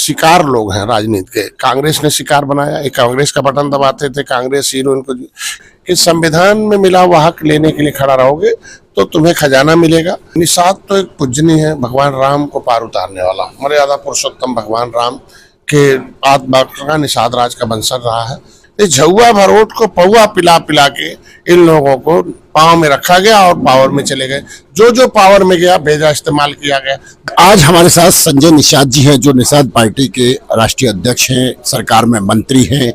शिकार लोग हैं राजनीति के। कांग्रेस ने शिकार बनाया, एक कांग्रेस का बटन दबाते थे, कांग्रेस हीरो इनको कि संविधान में मिला हुआ हक लेने के लिए खड़ा रहोगे तो तुम्हें खजाना मिलेगा। निषाद तो एक पूजनीय है, भगवान राम को पार उतारने वाला, मर्यादा पुरुषोत्तम भगवान राम के आत्मा का निषाद राज का वंशज रहा है। इस झुआ भरोट को पौआ पिला पिला के इन लोगों को पाँव में रखा गया और पावर में चले गए। जो जो पावर में गया भेजा इस्तेमाल किया गया। आज हमारे साथ संजय निषाद जी हैं, जो निषाद पार्टी के राष्ट्रीय अध्यक्ष हैं, सरकार में मंत्री हैं।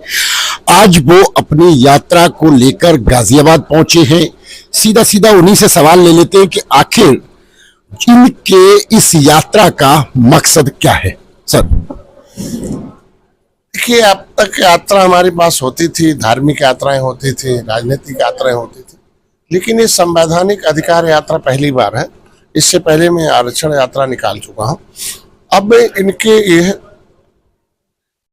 आज वो अपनी यात्रा को लेकर गाजियाबाद पहुंचे हैं। सीधा सीधा उन्हीं से सवाल ले लेते हैं कि आखिर इनके इस यात्रा का मकसद क्या है। सर देखिए, अब तक यात्रा हमारे पास होती थी, धार्मिक यात्राएं होती थी, राजनीतिक यात्राएं होती थी, लेकिन ये संवैधानिक अधिकार यात्रा पहली बार है। इससे पहले मैं आरक्षण यात्रा निकाल चुका हूं। अब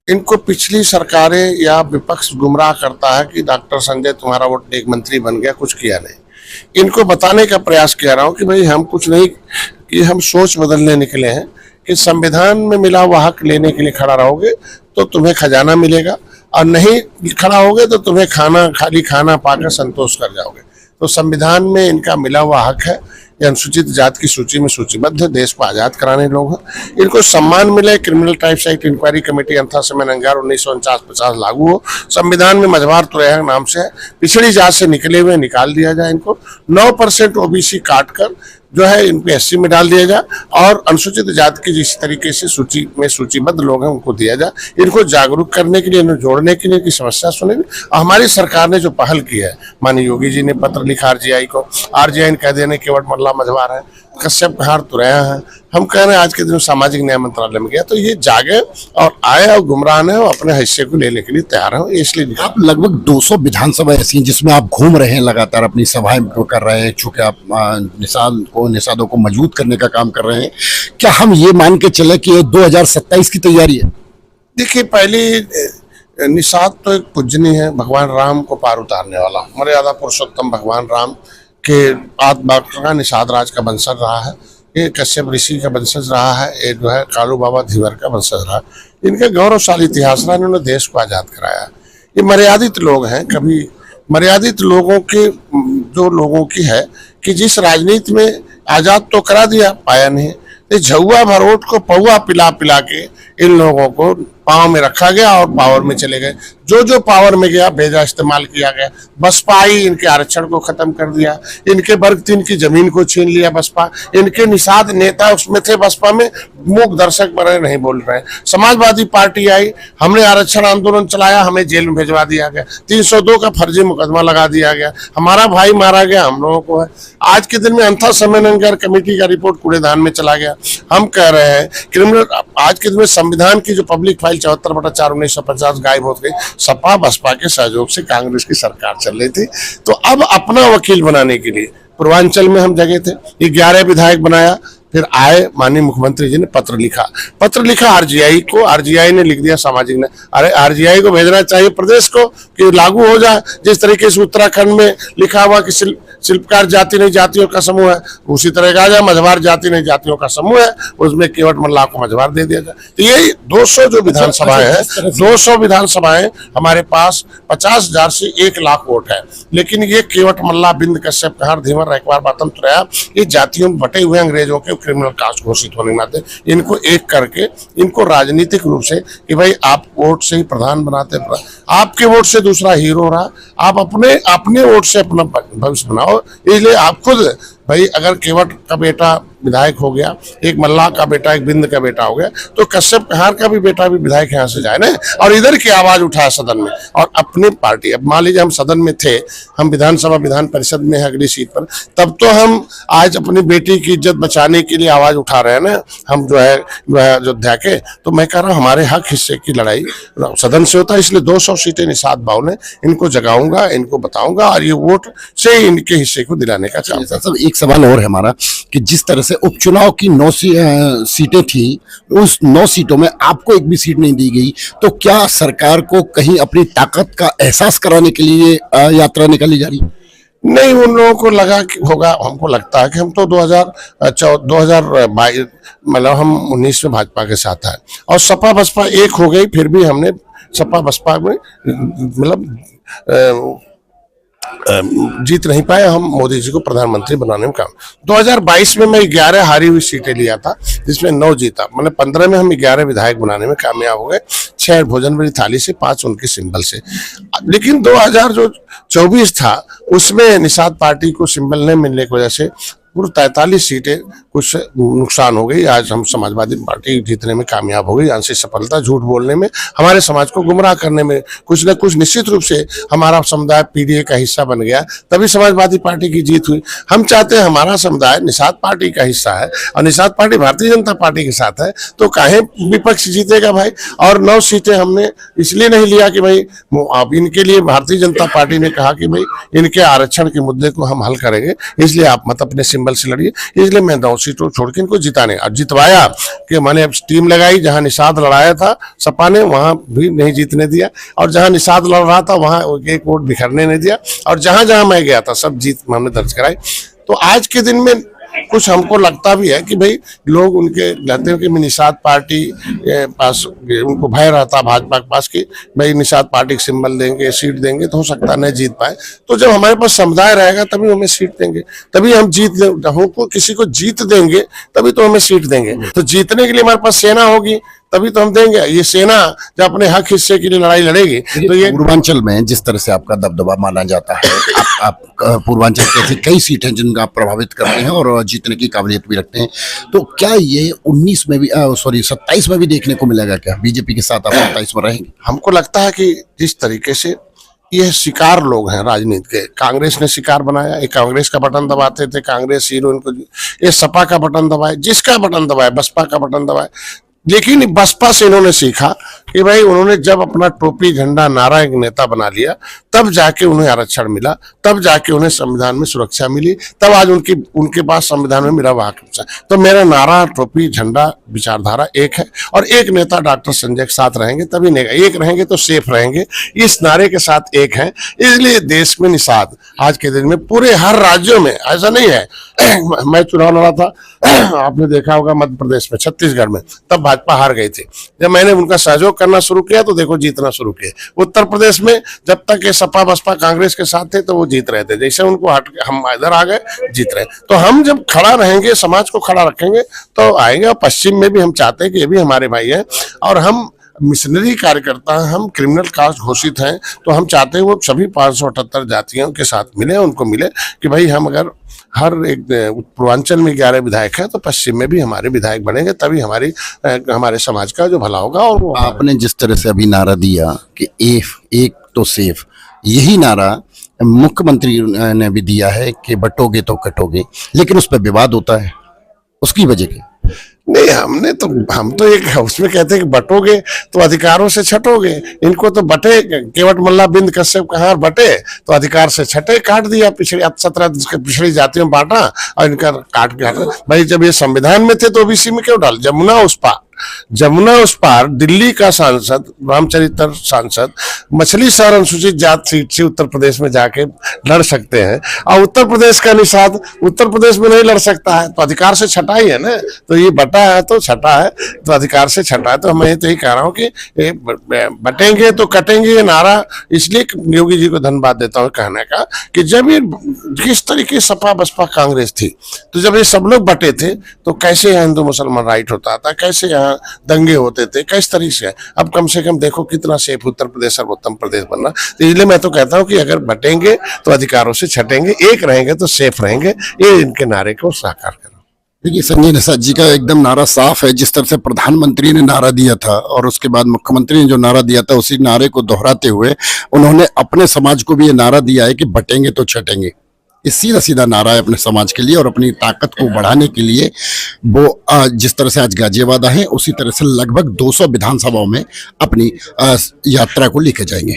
इनको पिछली सरकारें या विपक्ष गुमराह करता है कि डॉक्टर संजय तुम्हारा वोट एक मंत्री बन गया, कुछ किया नहीं। इनको बताने का प्रयास कर रहा हूं कि भाई हम कुछ नहीं, कि हम सोच बदलने निकले हैं कि संविधान में मिला हुआ हक लेने के लिए खड़ा रहोगे तो तुम्हें खजाना मिलेगा, और नहीं खड़ा होगे तो तुम्हें खाली खाना पाकर संतोष कर जाओगे। तो संविधान में इनका मिला हुआ हक है। ये अनुसूचित जाति की सूची में सूचीबद्ध है, देश को आजाद कराने लोग हैं। इनको सम्मान मिले, criminal types act inquiry committee अंथा समय 1949-50 लागू हो, संविधान में मझवार तुरैया नाम से है, पिछड़ी जात से निकले हुए निकाल दिया जाए, इनको 9% ओबीसी काट कर जो है इनको एससी में डाल दिया जाए, और अनुसूचित जाति की जिस तरीके से सूची में सूचीबद्ध लोग हैं उनको दिया जाए। इनको जागरूक करने के लिए, इन्हें जोड़ने के लिए, की समस्या सुनेंगे। हमारी सरकार ने जो पहल की है, माननीय योगी जी ने पत्र लिखा आरजीआई को, आरजीआई ने कह दिया केवट मल्ला मझवार है, कश्यप कहार तुरैया है। हम कह रहे हैं आज के दिन सामाजिक न्याय मंत्रालय में गया तो ये जागे और आए और गुमराह है और अपने हिस्से को लेने के लिए तैयार हैं। इसलिए आप लगभग 200 विधानसभा ऐसी हैं जिसमें आप घूम रहे हैं, लगातार अपनी सभाएं कर रहे हैं, चूंकि आप निषादों को मजबूत करने का काम कर रहे हैं। क्या हम ये मान के चले कि 2027 की तैयारी है? देखिए, पहली निषाद तो एक पूजनीय है, भगवान राम को पार उतारने वाला, मर्यादा पुरुषोत्तम भगवान राम के आत्मा का निषाद राज का वंशज रहा है। ये कश्यप ऋषि का वंशज रहा है, ये जो है कालू बाबा धीवर का वंशज रहा। इनका गौरवशाली इतिहास रहा, इन्होंने देश को आजाद कराया। ये मर्यादित लोग हैं, कभी मर्यादित लोगों के जो लोगों की है कि जिस राजनीति में आजाद तो करा दिया, पाया नहीं। इस झुआ भरोट को पौआ पिला पिला के इन लोगों को पाँव में रखा गया और पावर में चले गए। जो जो पावर में गया भेजा इस्तेमाल किया गया। बसपा आई, इनके आरक्षण को खत्म कर दिया, इनके वर्ग 3 की जमीन को छीन लिया बसपा। इनके निषाद नेता उसमें थे बसपा में, मूक दर्शक बने, नहीं बोल रहे। समाजवादी पार्टी आई, हमने आरक्षण आंदोलन चलाया, हमें जेल में भेजवा दिया गया, 302 का फर्जी मुकदमा लगा दिया गया, हमारा भाई मारा गया, हम लोगों को है। आज के दिन में अंथा समन्वय कमेटी का रिपोर्ट कूड़ेदान में चला गया। हम कह रहे हैं क्रिमिनल, आज के दिन में संविधान की जो पब्लिक फाइल 74/4/1950 गायब हो गई। सपा बसपा के सहयोग से कांग्रेस की सरकार चल रही थी, तो अब अपना वकील बनाने के लिए पूर्वांचल में हम जगह थे, ये 11 विधायक बनाया। फिर आए, माननीय मुख्यमंत्री जी ने पत्र लिखा आरजीआई को, आरजीआई ने लिख दिया सामाजिक ने। अरे आरजीआई को भेजना चाहिए प्रदेश को कि लागू हो जाए। जिस तरीके से उत्तराखंड में लिखा हुआ कि शिल्पकार जाति नहीं जातियों का समूह है, उसी तरह का जाए मझवार जाति नहीं जातियों का समूह है, उसमें केवट मल्ला को मझवार दे दिया जाए। तो ये 200 जो विधानसभाएं हैं, 200 विधानसभाएं हमारे पास 50,000 से 1 लाख वोट है, लेकिन ये केवट मल्ला, बिंद, कश्यप, कहार, धीवर, रैकवार, बातम, तुरैया, ये जातियों में बटे हुए अंग्रेजों के क्रिमिनल कास्ट घोषित होने के नाते इनको एक करके इनको राजनीतिक रूप से कि भाई आप वोट से ही प्रधान बनाते, आपके वोट से दूसरा हीरो रहा, आप अपने वोट से अपना भविष्य बनाओ। इसलिए आप खुद भाई, अगर केवट का बेटा विधायक हो गया, एक मल्लाह का बेटा, एक बिंद का बेटा हो गया, तो कश्यप कहार का भी बेटा भी विधायक यहाँ से जाए ना, और इधर की आवाज उठाए सदन में। और अपनी पार्टी, अब मान लीजिए हम सदन में थे, हम विधानसभा विधान परिषद में है अगली सीट पर, तब तो हम आज अपनी बेटी की इज्जत बचाने के लिए आवाज उठा रहे हैं ना, हम जो है अयोध्या के। तो मैं कह रहा हूँ हमारे हक हिस्से की लड़ाई सदन से होता है, इसलिए 200 सीटें निषाद भाव ने, इनको जगाऊंगा, इनको बताऊंगा, और ये वोट से इनके हिस्से को दिलाने का काम। एक सवाल और है हमारा कि जिस तरह से उपचुनाव की 9 सीटें थी, उस 9 सीटों में आपको एक भी सीट नहीं दी गई, तो क्या सरकार को कहीं अपनी ताकत का एहसास कराने के लिए यात्रा निकाली जा रही है? नहीं, उन लोगों को लगा कि होगा, हमको लगता है कि हम तो 2022 मतलब हम 19 में भाजपा के साथ है और सपा बसपा एक हो गई, फिर भी हमने सपा बसपा में मतलब जीत नहीं पाए। हम मोदी जी को प्रधानमंत्री बनाने में काम 2022 में मैं 11 हारी हुई सीटें लिया था, जिसमें 9 जीता, मतलब 15 में हम 11 विधायक बनाने में कामयाब हो गए, 6 भोजन वाली थाली से, 5 उनके सिंबल से। लेकिन 2024 था, उसमें निषाद पार्टी को सिंबल नहीं मिलने की वजह से पूरी 43 सीटें कुछ नुकसान हो गई। आज हम समाजवादी पार्टी जीतने में कामयाब हो गई, आंशिक सफलता, झूठ बोलने में, हमारे समाज को गुमराह करने में कुछ न कुछ निश्चित रूप से हमारा समुदाय पीडीए का हिस्सा बन गया, तभी समाजवादी पार्टी की जीत हुई। हम चाहते हैं हमारा समुदाय निषाद पार्टी का हिस्सा है और निषाद पार्टी भारतीय जनता पार्टी के साथ है, तो काहे विपक्ष जीतेगा भाई। और 9 सीटें हमने इसलिए नहीं लिया कि भाई अब इनके लिए भारतीय जनता पार्टी ने कहा कि भाई इनके आरक्षण के मुद्दे को हम हल करेंगे, इसलिए आप मत अपने सिंबल से लड़िए, इसलिए मैं 9 सीटों छोड़ के इनको जिताने और जितवाया कि मैंने अब टीम लगाई। जहां निषाद लड़ाया था सपा ने, वहां भी नहीं जीतने दिया, और जहां निषाद लड़ रहा था वहां एक वोट बिखरने नहीं दिया, और जहां जहां मैं गया था सब जीत हमने दर्ज कराई। तो आज के दिन में कुछ हमको लगता भी है कि भाई लोग उनके कहते हैं कि निषाद पार्टी पास उनको भय रहता भाजपा के पास कि भाई निषाद पार्टी को सिंबल देंगे, सीट देंगे, तो हो सकता है नहीं जीत पाए। तो जब हमारे पास समुदाय रहेगा तभी हमें सीट देंगे, तभी हम हमको किसी को जीत देंगे तभी तो हमें सीट देंगे। तो जीतने के लिए हमारे पास सेना होगी तभी तो हम देंगे। ये सेना जब अपने हक हिस्से के लिए लड़ाई लड़ेगी तो ये पूर्वांचल में जिस तरह से आपका दबदबा माना जाता है, आप पूर्वांचल के ऐसी कई सीटें जिनका आप प्रभावित करते हैं और जीतने की काबिलियत भी रखते हैं, तो क्या ये 19 में भी 27 में भी देखने को मिलेगा? क्या बीजेपी के साथ आप 27 में रहेंगे? हमको लगता है कि जिस तरीके से ये शिकार लोग हैं राजनीति के, कांग्रेस ने शिकार बनाया, एक कांग्रेस का बटन दबाते थे, कांग्रेस हीरोइन को, ये सपा का बटन दबाए, जिसका बटन दबाए, बसपा का बटन दबाए। लेकिन बसपा से इन्होंने सीखा कि भाई उन्होंने जब अपना टोपी झंडा नारा एक नेता बना लिया, तब जाके उन्हें आरक्षण मिला, तब जाके उन्हें संविधान में सुरक्षा मिली, तब आज उनके पास संविधान में मेरा वाक। तो मेरा नारा, टोपी, झंडा, विचारधारा एक है, और एक नेता डॉक्टर संजय के साथ रहेंगे तभी नहीं, एक रहेंगे तो सेफ रहेंगे, इस नारे के साथ एक है। इसलिए देश में निषाद आज के दिन में पूरे हर राज्यों में, ऐसा नहीं है मैं चुनाव लड़ा था आपने देखा होगा मध्य प्रदेश में, छत्तीसगढ़ में, तब भाजपा हार गई थी। जब मैंने उनका सहयोग करना शुरू किया तो देखो जीतना शुरू किए। उत्तर प्रदेश में जब तक ये सपा बसपा कांग्रेस के साथ थे तो वो जीत रहे थे, जैसे उनको हट के हम इधर आ गए जीत रहे। तो हम जब खड़ा रहेंगे, समाज को खड़ा रखेंगे तो आएंगे। और पश्चिम में भी हम चाहते हैं कि ये भी हमारे भाई हैं, और हम मिशनरी कार्यकर्ता हैं, हम क्रिमिनल कास्ट घोषित हैं, तो हम चाहते हैं वो सभी 578 जातियों के साथ मिले, उनको मिले कि भाई हम अगर हर एक पूर्वांचल में 11 विधायक हैं तो पश्चिम में भी हमारे विधायक बनेंगे, तभी हमारे समाज का जो भला होगा। और आपने जिस तरह से अभी नारा दिया कि एक तो सेफ, यही नारा मुख्यमंत्री ने भी दिया है कि बटोगे तो कटोगे, लेकिन उस पर विवाद होता है, उसकी वजह क्या? नहीं, हम तो एक उसमें कहते हैं कि बटोगे तो अधिकारों से छटोगे। इनको तो बटे, केवट मल्ला बिंद कश्यप कहाँ बटे तो अधिकार से छटे, काट दिया, पिछड़ी 17 पिछड़ी जातियों में बांटा और इनका काट के हटा। भाई जब ये संविधान में थे तो ओबीसी में क्यों डाल? जमुना उस पार दिल्ली का सांसद, रामचरित्र सांसद, मछली शहर अनुसूचित जाति सीट से उत्तर प्रदेश में जाके लड़ सकते हैं, और उत्तर प्रदेश का निषाद उत्तर प्रदेश में नहीं लड़ सकता है, तो अधिकार से छटा ही है ना। तो ये बटा है तो छटा है, तो अधिकार से छटा है। तो मैं तो यही कह रहा हूँ कि बटेंगे तो कटेंगे, ये नारा इसलिए योगी जी को धन्यवाद देता हूँ कहने का कि जब ये किस तरीके सपा बसपा कांग्रेस थी, तो जब ये सब लोग बटे थे तो कैसे यहाँ हिंदू मुसलमान राइट होता था, कैसे यहाँ दंगे होते थे, किस तरीके से। अब कम से कम देखो कितना सेफ उत्तर प्रदेश सर्वोत्तम प्रदेश बनना। तो इसलिए मैं तो कहता हूँ कि अगर बटेंगे तो अधिकारों से छटेंगे, एक रहेंगे तो सेफ रहेंगे, ये इनके नारे को साकार करो। देखिए, संजय निषाद जी का एकदम नारा साफ है। जिस तरह से प्रधानमंत्री ने नारा दिया था और उसके बाद मुख्यमंत्री ने जो नारा दिया था, उसी नारे को दोहराते हुए उन्होंने अपने समाज को भी ये नारा दिया है कि बटेंगे तो छटेंगे। ये सीधा सीधा नारा है अपने समाज के लिए और अपनी ताकत को बढ़ाने के लिए। वो जिस तरह से आज गाजियाबाद आए, उसी तरह से लगभग 200 विधानसभाओं में अपनी यात्रा को लेकर जाएंगे।